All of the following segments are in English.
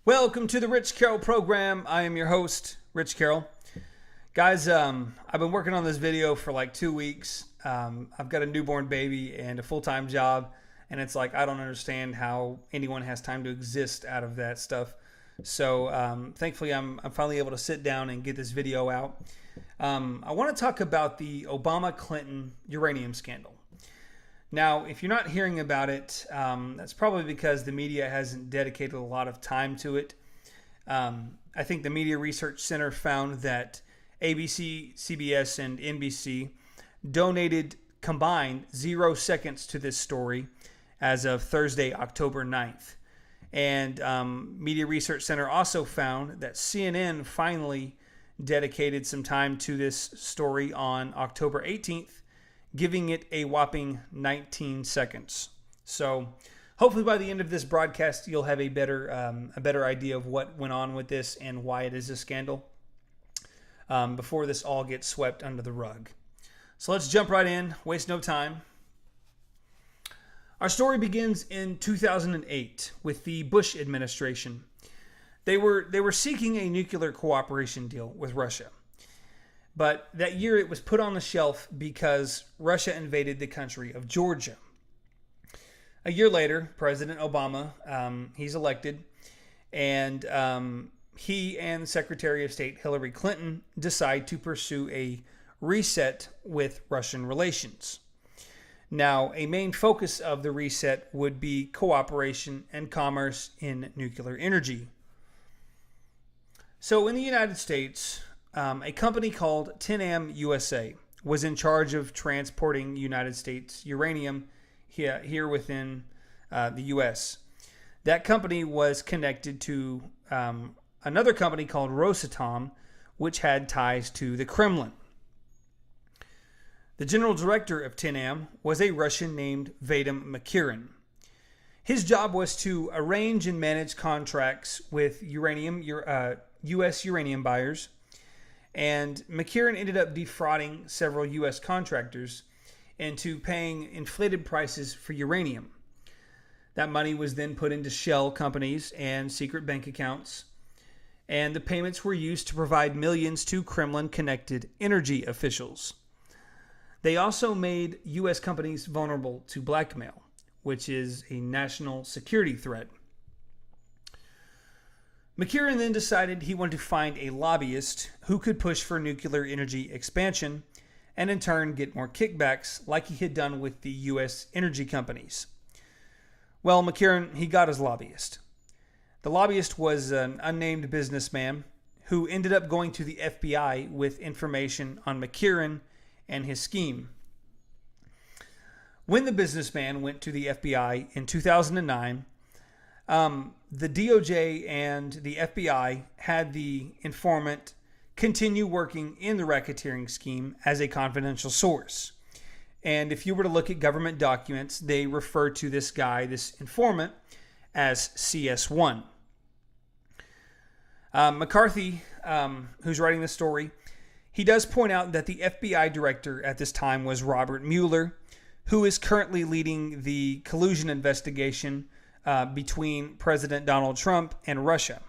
Welcome to the Rich Carroll program. I am your host, Rich Carroll. Guys, I've been working on this video for like 2 weeks. I've got a newborn baby and a full-time job, and it's like I don't understand how anyone has time to exist out of that stuff. So thankfully, I'm finally able to sit down and get this video out. I want to talk about the Obama-Clinton uranium scandal. Now, if you're not hearing about it, that's probably because the media hasn't dedicated a lot of time to it. I think the Media Research Center found that ABC, CBS, and NBC donated combined 0 seconds to this story as of Thursday, October 9th. And Media Research Center also found that CNN finally dedicated some time to this story on October 18th, giving it a whopping 19 seconds. So hopefully by the end of this broadcast, you'll have a better idea of what went on with this and why it is a scandal before this all gets swept under the rug. So let's jump right in, waste no time. Our story begins in 2008 with the Bush administration. They were seeking a nuclear cooperation deal with Russia. But that year it was put on the shelf because Russia invaded the country of Georgia. A year later, President Obama, he's elected, and he and Secretary of State Hillary Clinton decide to pursue a reset with Russian relations. Now, a main focus of the reset would be cooperation and commerce in nuclear energy. So in the United States, a company called 10M USA was in charge of transporting United States uranium here within the U.S. That company was connected to another company called Rosatom, which had ties to the Kremlin. The general director of 10M was a Russian named Vadim Makirin. His job was to arrange and manage contracts with U.S. uranium buyers, and Makirin ended up defrauding several U.S. contractors into paying inflated prices for uranium. That money was then put into shell companies and secret bank accounts, and the payments were used to provide millions to Kremlin-connected energy officials. They also made U.S. companies vulnerable to blackmail, which is a national security threat. Makirin then decided he wanted to find a lobbyist who could push for nuclear energy expansion and in turn get more kickbacks like he had done with the U.S. energy companies. Well, Makirin, he got his lobbyist. The lobbyist was an unnamed businessman who ended up going to the FBI with information on Makirin and his scheme. When the businessman went to the FBI in 2009, the DOJ and the FBI had the informant continue working in the racketeering scheme as a confidential source. And if you were to look at government documents, they refer to this guy, this informant, as CS1. McCarthy, who's writing the story, he does point out that the FBI director at this time was Robert Mueller, who is currently leading the collusion investigation between President Donald Trump and Russia.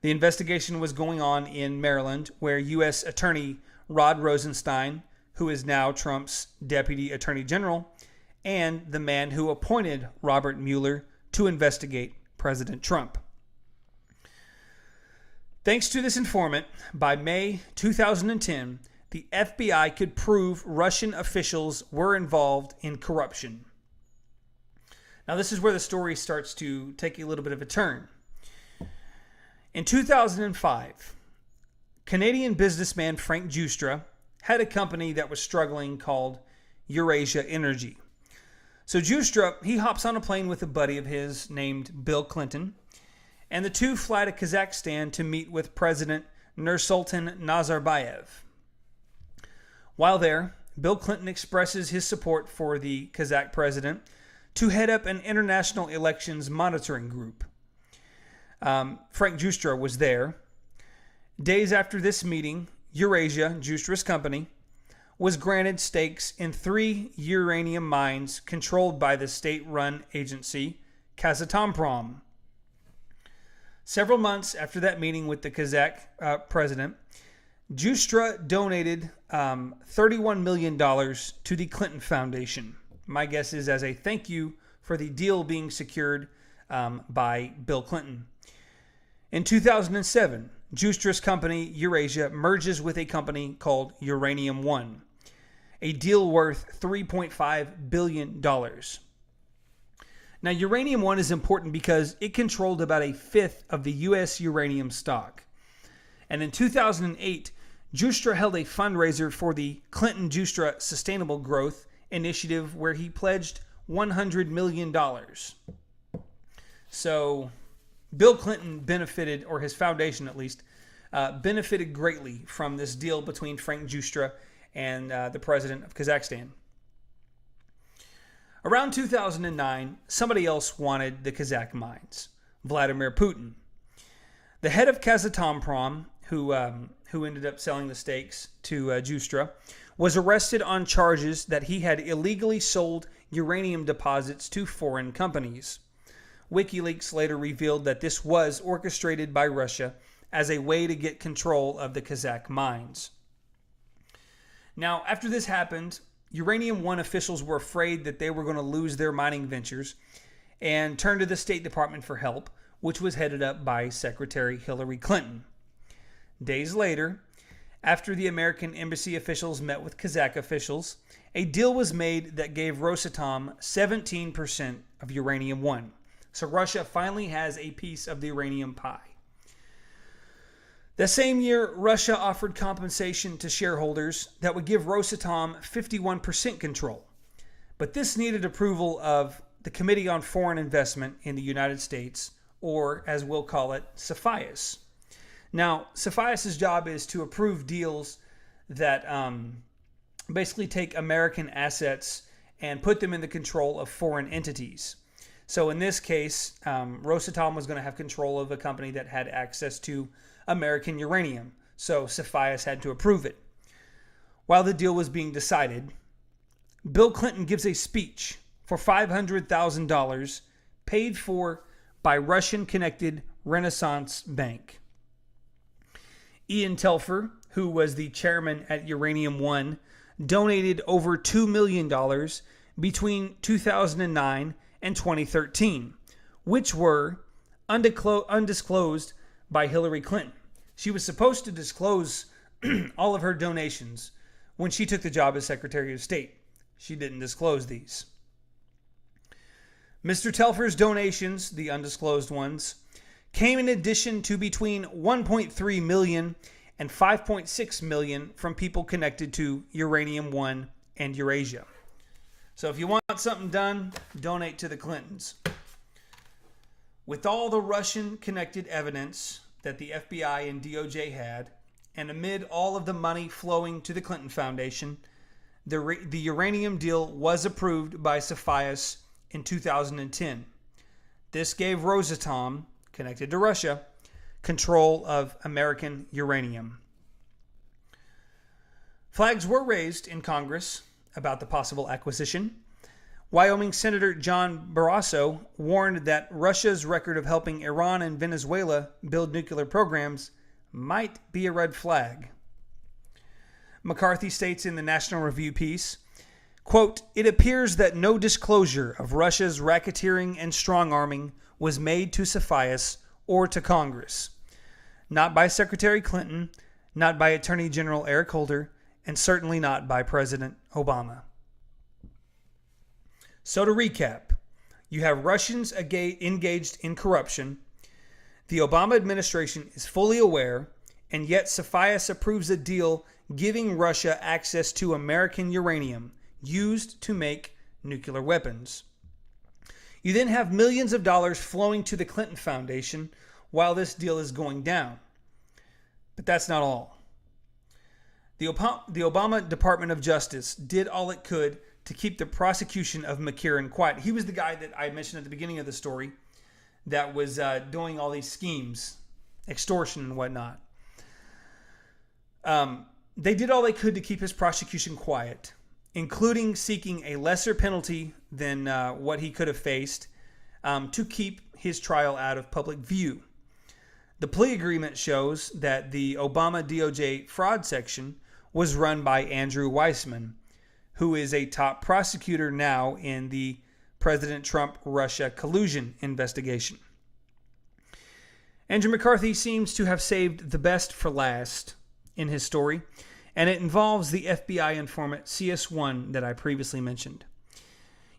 The investigation was going on in Maryland, where U.S. Attorney Rod Rosenstein, who is now Trump's Deputy Attorney General, and the man who appointed Robert Mueller to investigate President Trump. Thanks to this informant, by May 2010, the FBI could prove Russian officials were involved in corruption. Now, this is where the story starts to take a little bit of a turn. In 2005, Canadian businessman Frank Giustra had a company that was struggling called Eurasia Energy. So Giustra, he hops on a plane with a buddy of his named Bill Clinton, and the two fly to Kazakhstan to meet with President Nursultan Nazarbayev. While there, Bill Clinton expresses his support for the Kazakh president to head up an international elections monitoring group. Frank Giustra was there. Days after this meeting, Eurasia, Giustra's company, was granted stakes in 3 uranium mines controlled by the state-run agency Kazatomprom. Several months after that meeting with the Kazakh president, Justra donated $31 million to the Clinton Foundation. My guess is as a thank you for the deal being secured by Bill Clinton. In 2007, Justra's company, Eurasia, merges with a company called Uranium One, a deal worth $3.5 billion. Now, Uranium One is important because it controlled about a fifth of the U.S. uranium stock. And in 2008, Justra held a fundraiser for the Clinton-Justra Sustainable Growth Initiative where he pledged $100 million. So Bill Clinton benefited, or his foundation at least, benefited greatly from this deal between Frank Justra and the president of Kazakhstan. Around 2009, somebody else wanted the Kazakh mines, Vladimir Putin. The head of Kazatomprom, who ended up selling the stakes to Justra, was arrested on charges that he had illegally sold uranium deposits to foreign companies. WikiLeaks later revealed that this was orchestrated by Russia as a way to get control of the Kazakh mines. Now, after this happened, Uranium One officials were afraid that they were going to lose their mining ventures and turned to the State Department for help, which was headed up by Secretary Hillary Clinton. Days later, after the American embassy officials met with Kazakh officials, a deal was made that gave Rosatom 17% of Uranium One. So Russia finally has a piece of the uranium pie. The same year, Russia offered compensation to shareholders that would give Rosatom 51% control. But this needed approval of the Committee on Foreign Investment in the United States, or as we'll call it, CFIUS. Now, CFIUS's job is to approve deals that basically take American assets and put them in the control of foreign entities. So in this case, Rosatom was going to have control of a company that had access to American uranium. So CFIUS had to approve it. While the deal was being decided, Bill Clinton gives a speech for $500,000 paid for by Russian-connected Renaissance Bank. Ian Telfer, who was the chairman at Uranium One, donated over $2 million between 2009 and 2013, which were undisclosed by Hillary Clinton. She was supposed to disclose all of her donations when she took the job as Secretary of State. She didn't disclose these. Mr. Telfer's donations, the undisclosed ones, came in addition to between 1.3 million and 5.6 million from people connected to Uranium One and Eurasia. So if you want something done, donate to the Clintons. With all the Russian-connected evidence that the FBI and DOJ had, and amid all of the money flowing to the Clinton Foundation, the uranium deal was approved by CFIUS in 2010. This gave Rosatom, connected to Russia, control of American uranium. Flags were raised in Congress about the possible acquisition. Wyoming Senator John Barrasso warned that Russia's record of helping Iran and Venezuela build nuclear programs might be a red flag. McCarthy states in the National Review piece, quote, "It appears that no disclosure of Russia's racketeering and strong-arming was made to CFIUS or to Congress. Not by Secretary Clinton, not by Attorney General Eric Holder, and certainly not by President Obama." So to recap, you have Russians engaged in corruption. The Obama administration is fully aware, and yet CFIUS approves a deal giving Russia access to American uranium used to make nuclear weapons. You then have millions of dollars flowing to the Clinton Foundation while this deal is going down. But that's not all. The Obama Department of Justice did all it could to keep the prosecution of McCarran quiet. He was the guy that I mentioned at the beginning of the story that was doing all these schemes, extortion and whatnot. They did all they could to keep his prosecution quiet, including seeking a lesser penalty than what he could have faced to keep his trial out of public view. The plea agreement shows that the Obama DOJ fraud section was run by Andrew Weissman, who is a top prosecutor now in the President Trump-Russia collusion investigation. Andrew McCarthy seems to have saved the best for last in his story, and it involves the FBI informant CS1 that I previously mentioned.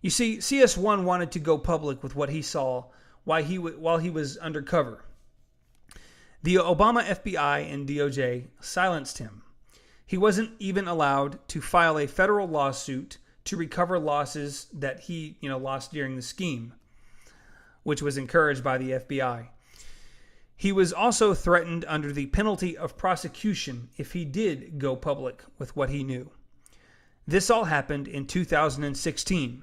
You see, CS1 wanted to go public with what he saw while he was undercover. The Obama FBI and DOJ silenced him. He wasn't even allowed to file a federal lawsuit to recover losses that he, lost during the scheme, which was encouraged by the FBI. He was also threatened under the penalty of prosecution if he did go public with what he knew. This all happened in 2016.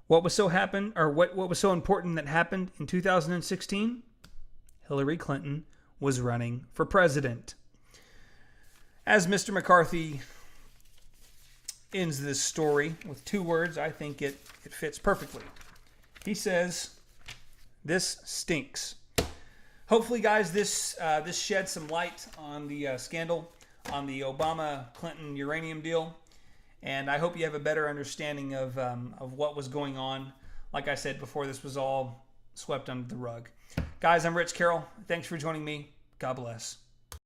What was so important that happened in 2016? Hillary Clinton was running for president. As Mr. McCarthy ends this story with two words, I think it fits perfectly. He says, "This stinks." Hopefully, guys, this sheds some light on the scandal on the Obama-Clinton uranium deal, and I hope you have a better understanding of what was going on. Like I said before, this was all swept under the rug. Guys, I'm Rich Carroll. Thanks for joining me. God bless.